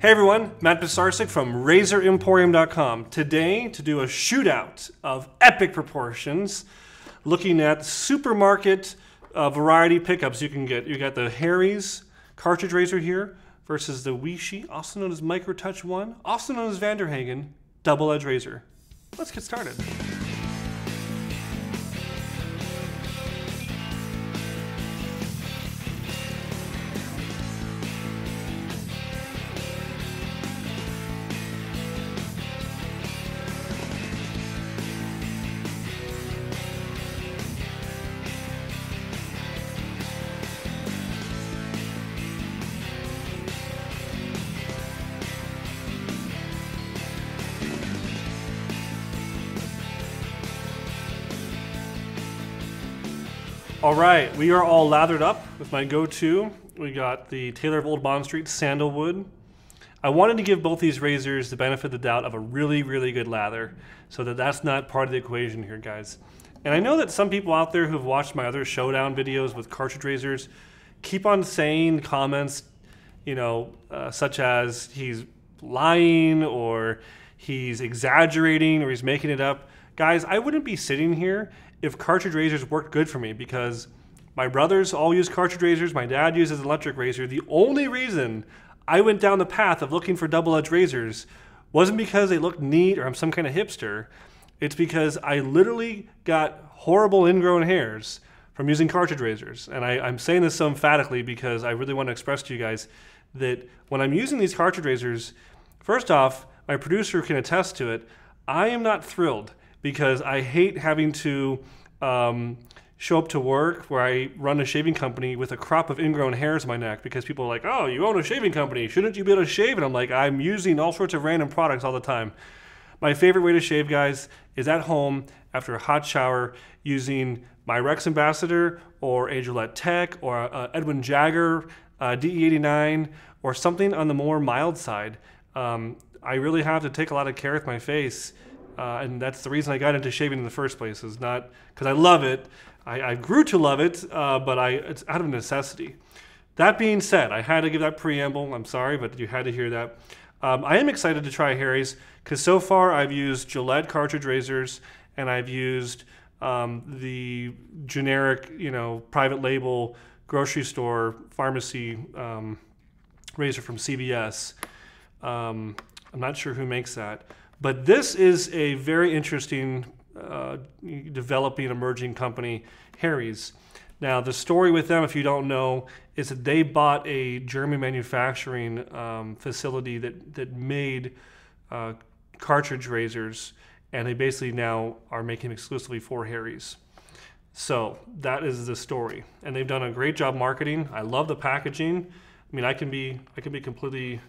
Hey everyone, Matt Pisarcik from RazorEmporium.com. Today, to do a shootout of epic proportions, looking at supermarket variety pickups you can get. You got the Harry's cartridge razor here versus the Weishi, also known as Micro Touch 1, also known as Vanderhagen, double-edged razor. Let's get started. All right, we are all lathered up with my go-to. We got the Taylor of Old Bond Street Sandalwood. I wanted to give both these razors the benefit of the doubt of a really, really good lather, so that's not part of the equation here, guys. And I know that some people out there who've watched my other Showdown videos with cartridge razors keep on saying comments, such as he's lying or he's exaggerating or he's making it up. Guys, I wouldn't be sitting here if cartridge razors worked good for me, because my brothers all use cartridge razors, my dad uses an electric razor. The only reason I went down the path of looking for double-edged razors wasn't because they looked neat or I'm some kind of hipster. It's because I literally got horrible ingrown hairs from using cartridge razors. And I'm saying this so emphatically because I really want to express to you guys that when I'm using these cartridge razors, first off, my producer can attest to it, I am not thrilled, because I hate having to show up to work where I run a shaving company with a crop of ingrown hairs in my neck, because people are like, oh, you own a shaving company, shouldn't you be able to shave? And I'm like, I'm using all sorts of random products all the time. My favorite way to shave, guys, is at home after a hot shower using my Rex Ambassador or a Gillette Tech or Edwin Jagger DE89 or something on the more mild side. I really have to take a lot of care with my face. And that's the reason I got into shaving in the first place, is not because I love it. I grew to love it, but it's out of necessity. That being said, I had to give that preamble. I'm sorry, but you had to hear that. I am excited to try Harry's, because so far I've used Gillette cartridge razors, and I've used the generic, private label grocery store pharmacy razor from CVS. I'm not sure who makes that. But this is a very interesting, developing, emerging company, Harry's. Now, the story with them, if you don't know, is that they bought a German manufacturing facility that made cartridge razors, and they basically now are making exclusively for Harry's. So that is the story, and they've done a great job marketing. I love the packaging. I mean, I can be completely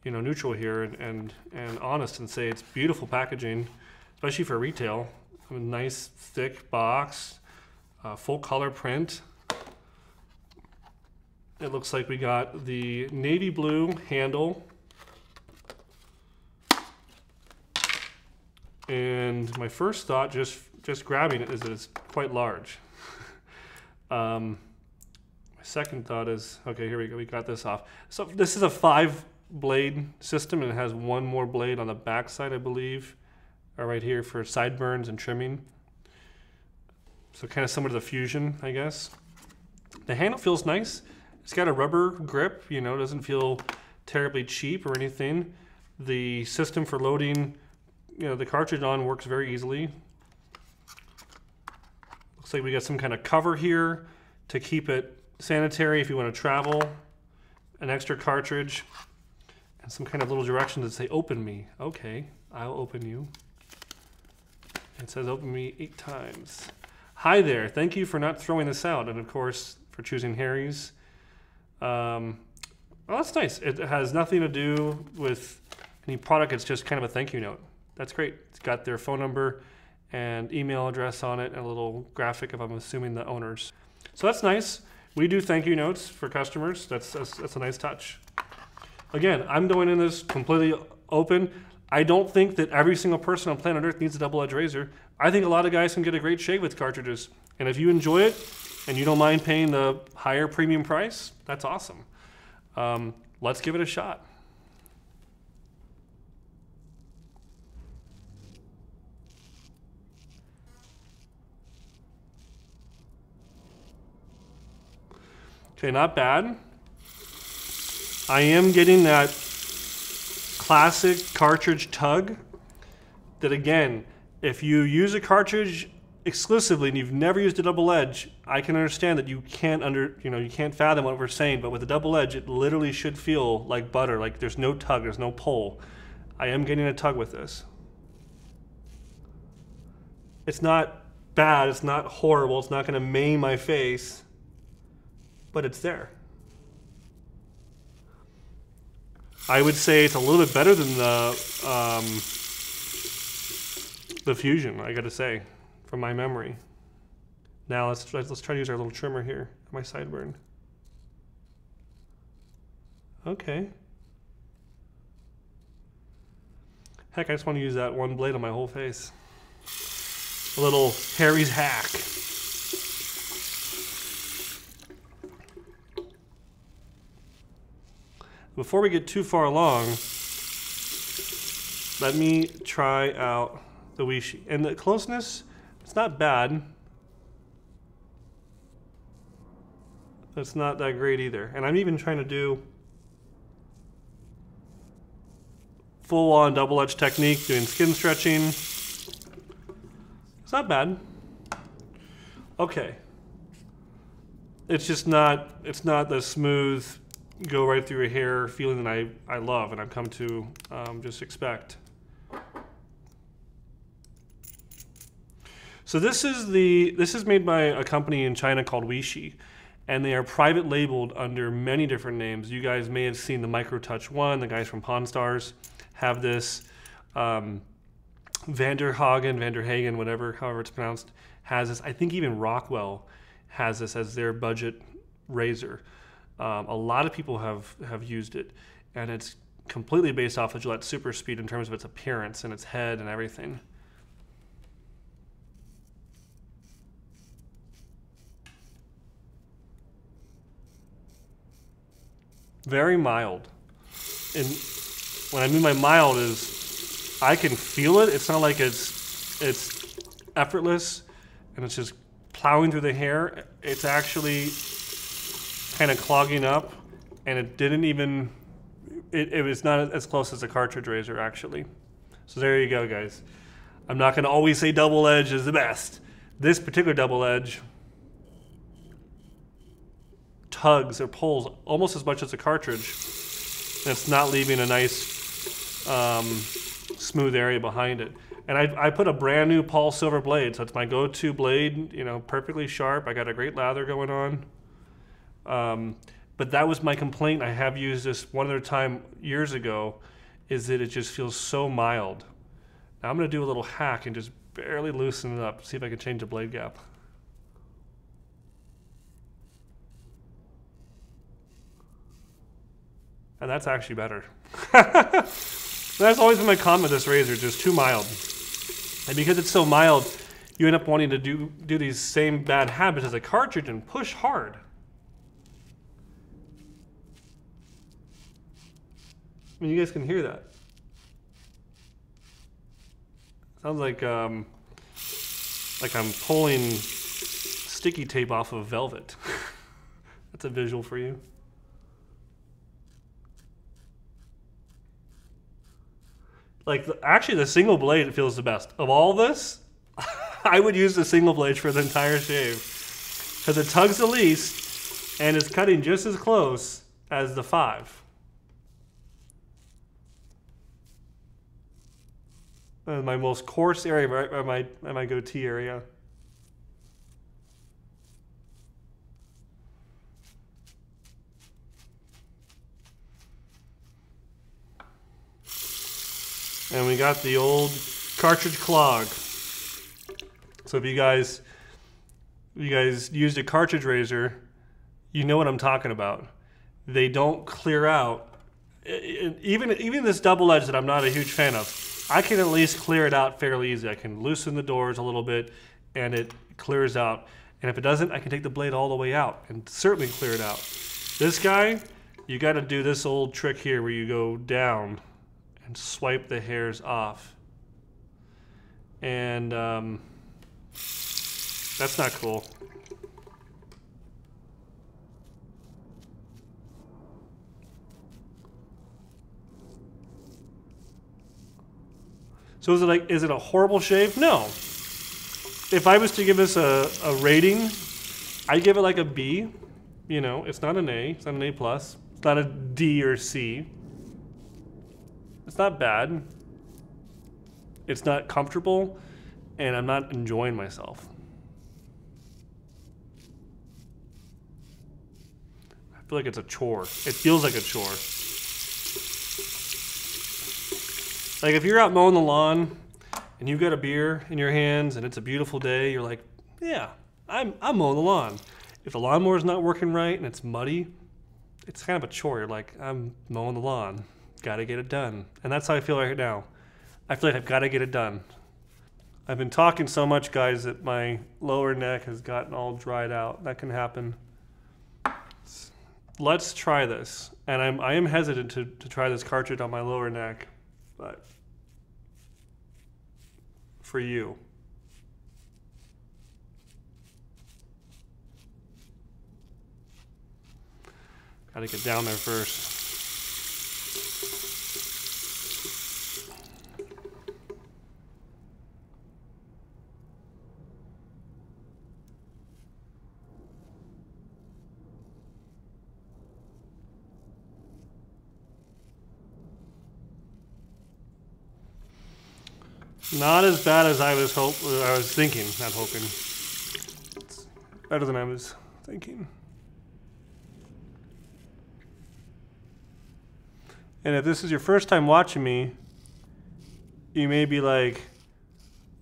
neutral here and honest and say it's beautiful packaging, especially for retail. A nice thick box, full color print. It looks like we got the navy blue handle, and my first thought just grabbing it is that it's quite large. My second thought is, okay, here we go, we got this off. So this is a 5-blade system, and it has one more blade on the back side, I believe, or right here for sideburns and trimming. So kind of similar to the Fusion, I guess. The handle feels nice. It's got a rubber grip, doesn't feel terribly cheap or anything. The system for loading, the cartridge on works very easily. Looks like we got some kind of cover here to keep it sanitary if you want to travel. An extra cartridge. Some kind of little directions that say open me. Okay, I'll open you. It says open me 8 times. Hi there, thank you for not throwing this out, and of course for choosing Harry's. Well, that's nice. It has nothing to do with any product, it's just kind of a thank you note. That's great. It's got their phone number and email address on it, and a little graphic of, I'm assuming, the owners. So that's nice. We do thank you notes for customers. That's a nice touch. Again, I'm going in this completely open. I don't think that every single person on planet Earth needs a double-edged razor. I think a lot of guys can get a great shave with cartridges. And if you enjoy it and you don't mind paying the higher premium price, that's awesome. let's give it a shot. Okay, not bad. I am getting that classic cartridge tug that, again, if you use a cartridge exclusively and you've never used a double edge, I can understand that you can't you can't fathom what we're saying, but with a double edge, it literally should feel like butter, like there's no tug, there's no pull. I am getting a tug with this. It's not bad, it's not horrible, it's not gonna maim my face, but it's there. I would say it's a little bit better than the Fusion, I gotta say, from my memory. Now let's try to use our little trimmer here, my sideburn. Okay. Heck, I just want to use that one blade on my whole face. A little Harry's hack. Before we get too far along, let me try out the Weishi. And the closeness, it's not bad. It's not that great either. And I'm even trying to do full-on double-edge technique, doing skin stretching. It's not bad. Okay. It's just not, it's not the smooth, go right through your hair feeling that I love and I've come to just expect. So this is made by a company in China called Weishi, and they are private labeled under many different names. You guys may have seen the Micro Touch one. The guys from Pawn Stars have this. Vanderhagen, whatever, however it's pronounced, has this. I think even Rockwell has this as their budget razor. A lot of people have used it, and it's completely based off of Gillette Super Speed in terms of its appearance and its head and everything. Very mild. And when I mean by mild is I can feel it. It's not like it's effortless and it's just plowing through the hair. It's actually kind of clogging up, and it didn't even, it was not as close as a cartridge razor actually. So there you go, guys. I'm not going to always say double edge is the best. This particular double edge tugs or pulls almost as much as a cartridge, and it's not leaving a nice smooth area behind it. And I put a brand new Paul Silver blade, so it's my go-to blade, you know, perfectly sharp. I got a great lather going on. But that was my complaint. I have used this one other time years ago, is that it just feels so mild. Now I'm going to do a little hack and just barely loosen it up, see if I can change the blade gap. And that's actually better. That's always been my comment with this razor, just too mild. And because it's so mild, you end up wanting to do these same bad habits as a cartridge and push hard. I mean, you guys can hear that. Sounds like I'm pulling sticky tape off of velvet. That's a visual for you. Like, actually, the single blade feels the best. Of all this, I would use the single blade for the entire shave, because it tugs the least and is cutting just as close as the 5. My most coarse area, right at my goatee area. And we got the old cartridge clog. So if you guys used a cartridge razor, you know what I'm talking about. They don't clear out. Even this double edge that I'm not a huge fan of, I can at least clear it out fairly easy. I can loosen the doors a little bit and it clears out. And if it doesn't, I can take the blade all the way out and certainly clear it out. This guy, you got to do this old trick here where you go down and swipe the hairs off. And that's not cool. So is it a horrible shave? No. If I was to give this a rating, I'd give it like a B. You know, it's not an A, it's not an A+. It's not a D or C. It's not bad. It's not comfortable, and I'm not enjoying myself. I feel like it's a chore. It feels like a chore. Like if you're out mowing the lawn and you've got a beer in your hands and it's a beautiful day, you're like, yeah, I'm mowing the lawn. If the lawnmower's not working right and it's muddy, it's kind of a chore. You're like, I'm mowing the lawn. Gotta get it done. And that's how I feel right now. I feel like I've got to get it done. I've been talking so much, guys, that my lower neck has gotten all dried out. That can happen. Let's try this. And I am hesitant to try this cartridge on my lower neck. But for you. Gotta get down there first. Not as bad as I was thinking, not hoping. It's better than I was thinking. And if this is your first time watching me, you may be like,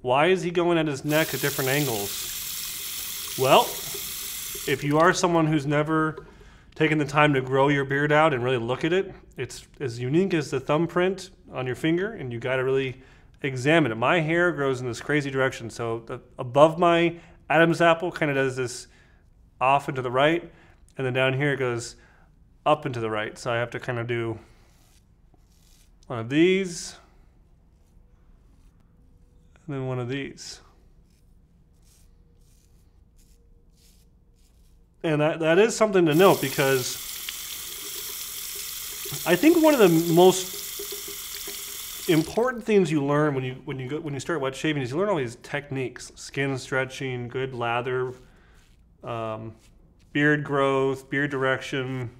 why is he going at his neck at different angles? Well, if you are someone who's never taken the time to grow your beard out and really look at it, it's as unique as the thumbprint on your finger, and you gotta really examine it. My hair grows in this crazy direction. So above my Adam's apple kind of does this off and to the right, and then down here it goes up and to the right. So I have to kind of do one of these, and then one of these. And that is something to note, because I think one of the most important things you learn when you start wet shaving is you learn all these techniques: skin stretching, good lather, beard growth, beard direction,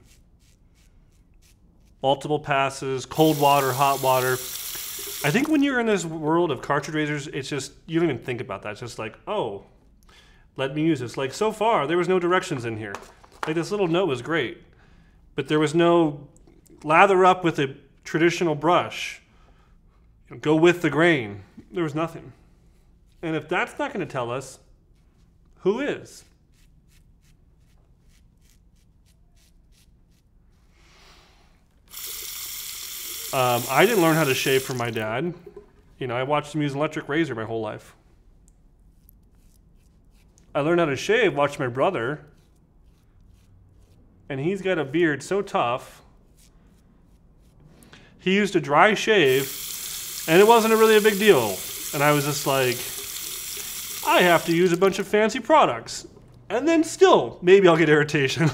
multiple passes, cold water, hot water. I think when you're in this world of cartridge razors, it's just, you don't even think about that. It's just like, oh, let me use this. Like, so far there was no directions in here. Like, this little note was great, but there was no lather up with a traditional brush. Go with the grain. There was nothing. And if that's not going to tell us, who is? I didn't learn how to shave from my dad. You know, I watched him use an electric razor my whole life. I learned how to shave watching my brother. And he's got a beard so tough. He used a dry shave, and it wasn't really a big deal. And I was just like, I have to use a bunch of fancy products. And then still, maybe I'll get irritation.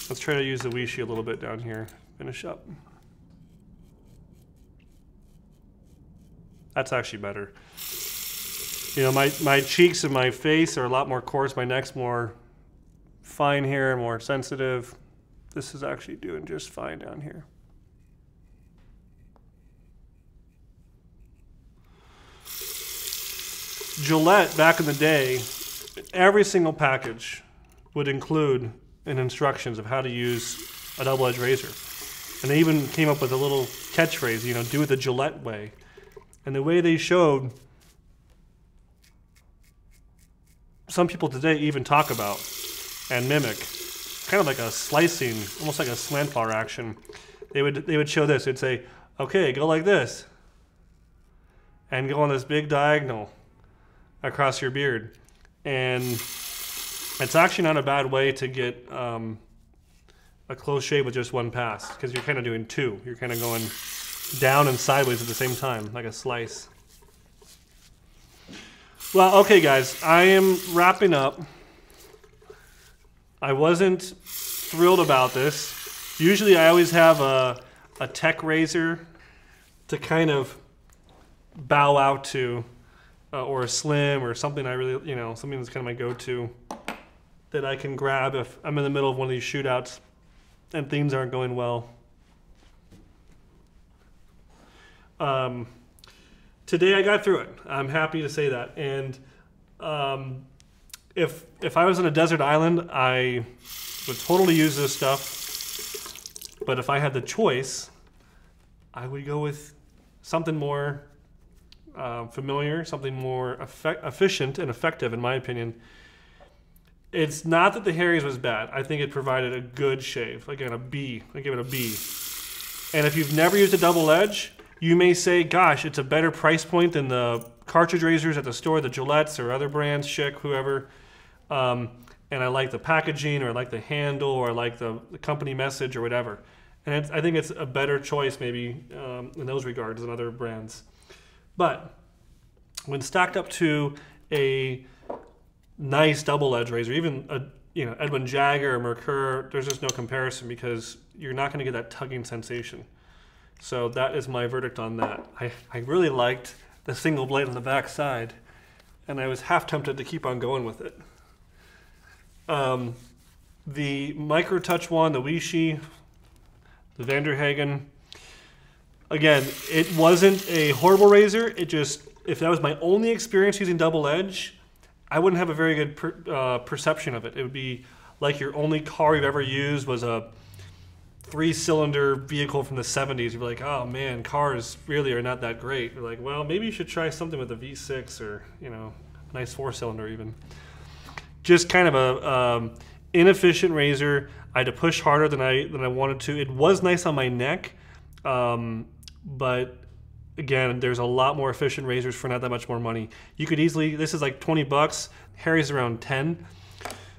Let's try to use the Weishi a little bit down here. Finish up. That's actually better. You know, my cheeks and my face are a lot more coarse. My neck's more fine hair, more sensitive. This is actually doing just fine down here. Gillette, back in the day, every single package would include an instructions of how to use a double-edged razor. And they even came up with a little catchphrase, you know, do it the Gillette way. And the way they showed, some people today even talk about and mimic, kind of like a slicing, almost like a slant bar action. They would show this. They'd say, okay, go like this. and go on this big diagonal across your beard. And it's actually not a bad way to get a close shave with just one pass, because you're kind of doing two. You're kind of going down and sideways at the same time, like a slice. Well, okay guys, I am wrapping up. I wasn't thrilled about this. Usually I always have a tech razor to kind of bow out to, or a slim, or something I really, you know, something that's kind of my go-to that I can grab if I'm in the middle of one of these shootouts and things aren't going well. Today I got through it. I'm happy to say that. And if I was on a desert island, I would totally use this stuff. But if I had the choice, I would go with something more familiar, something more efficient and effective, in my opinion. It's not that the Harry's was bad. I think it provided a good shave. Again, a B. I give it a B. And if you've never used a double edge, you may say, gosh, it's a better price point than the Cartridge razors at the store, the Gillettes or other brands, Schick, whoever. And I like the packaging, or I like the handle, or I like the company message, or whatever. And I think it's a better choice maybe in those regards than other brands. But when stacked up to a nice double edge razor, even a Edwin Jagger or Merkur, there's just no comparison, because you're not going to get that tugging sensation. So that is my verdict on that. I really liked the single blade on the back side, and I was half tempted to keep on going with it. The Micro Touch one, the Weishi, the Vanderhagen, again, it wasn't a horrible razor. It just, if that was my only experience using double edge, I wouldn't have a very good perception of it. It would be like your only car you've ever used was a 3-cylinder vehicle from the 70s. You'd be like, oh man, cars really are not that great. You're like, well, maybe you should try something with a V6, or, you know, nice 4-cylinder even. Just kind of a inefficient razor. I had to push harder than I wanted to. It was nice on my neck, but again, there's a lot more efficient razors for not that much more money. You could easily, this is like 20 bucks. Harry's around 10.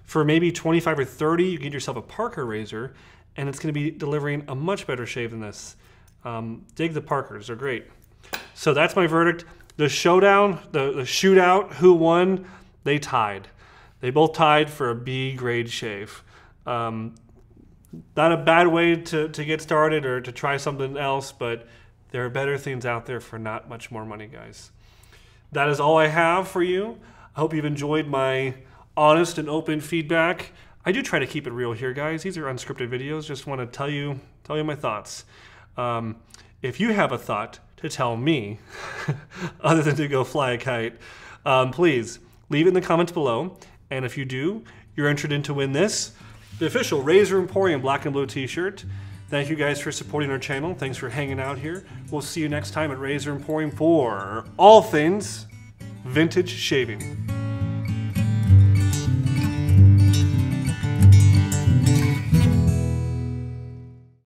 For maybe 25 or 30, you can get yourself a Parker razor, and it's going to be delivering a much better shave than this. Dig the Parkers, they're great. So that's my verdict. The Showdown, the shootout, who won? They tied. They both tied for a B grade shave. Not a bad way to get started or to try something else, but there are better things out there for not much more money, guys. That is all I have for you. I hope you've enjoyed my honest and open feedback. I do try to keep it real here, guys. These are unscripted videos. Just want to tell you my thoughts. If you have a thought to tell me, other than to go fly a kite, please leave it in the comments below. And if you do, you're entered in to win this, the official Razor Emporium black and blue t-shirt. Thank you guys for supporting our channel. Thanks for hanging out here. We'll see you next time at Razor Emporium for all things vintage shaving.